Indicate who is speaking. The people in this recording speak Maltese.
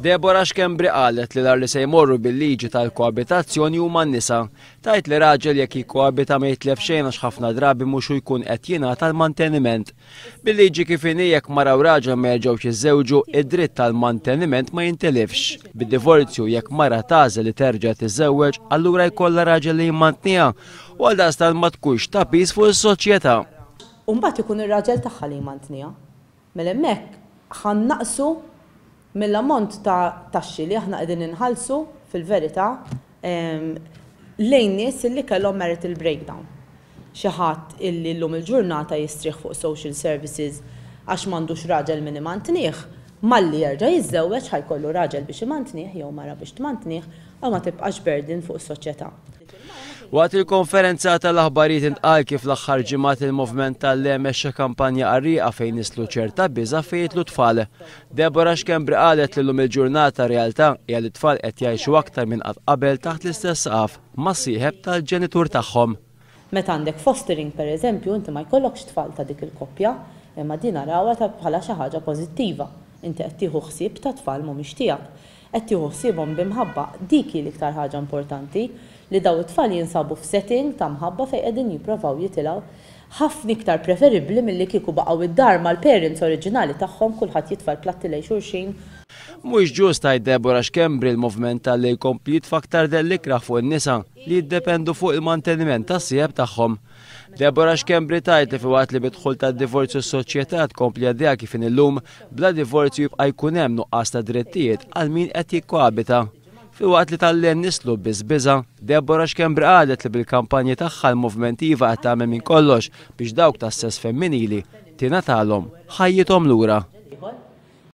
Speaker 1: Deborah Xkembri qalet li l-ar li se jmorru bil-liġi tal-koabitazzjoni huma n-nisa. Tajt li raġel jekk jikkoabita ma jitlef xejn għax ħafna drabi mhux jkun qed jingħata l-manteniment. Bil-liġi kif inhi jekk mara u raġel ma jerġgħux jiżżewġu, id-dritt tal-manteniment ma jintilifx. Bid-divorzju jekk mara tagħżel li terġa' tiżżewweġ, allura jkollha raġel li jimmantniha u għaldaqstant ma tkunx ta' piż fuq is-soċjetà.
Speaker 2: U mbagħad ikun ir-raġel tagħha li jmantniha. Mela hemmhekk ħannaqsu mill-ammont ta' taxxi li aħna qegħdin inħallsu fil-verità lejn nies illi kellhom marital breakdown. Xi ħadd illi llum il-ġurnata jistrieħ fuq social services għax m'għandux raġel min imantnih, malli jerġa' jiżżewweġ ħajkollu raġel biex imantnih jew mara biex tmantnih u ma tibqax burden fuq is-soċjetà.
Speaker 1: Waqt il-konferenza tal-aħbarijiet intqal kif l-aħħar ġimgħat il-movement tal-le mexxa kampanja qarrieqa fejn nislu ċerta biża' fejn jitlu tfal. Deborah Xkembri qalet li llum il-ġurnata realtà hija li t-tfal qed jgħixu aktar minn qatt qabel taħt l-istess saqaf ma' sieħeb tal-ġenitur tagħhom.
Speaker 2: Meta għandek fostering pereżempju, inti ma jkollokx tfal ta' dik il-koppja, imma din narawha bħala xi ħaġa pożittiva. Inti qed tieħu ħsieb ta' tfal mhumiex tiegħek. Qed tieħu ħsiebhom b'imħabba dik hi l-iktar ħaġa importanti li daw it-tfal jinsabu f'setting ta' mħabba fejn qegħdin jippruvaw jitilgħu ħafna iktar preferibbli milli kieku baqgħu id-dar mal-parents oriġinali tagħhom kulħadd jitfal platti lejn xulxin.
Speaker 1: Mhux ġust għajt Deborah Xkembri l-movement tal-li jkompli jitfaktar dell-ikraħ fuq in-nisa li jiddependu fuq il-manteniment tas-sieb tagħhom. Deborah Xkembri tajt li fiwaqt li bidħul tad-divorzju s-soċjetà tkompli għaddejja kif illum bla divorzju jibqa' jkun hemm nuqqas ta' drittijiet għal min qed jikkoabita. Filwaqt li tal-len nislu biżbiża, Deborah Xkembri qalet li bil-kampanji tagħha l-movement iva qed tagħmel minn kollox biex dawk tas-sess femminili tingħatalhom ħajjithom lura.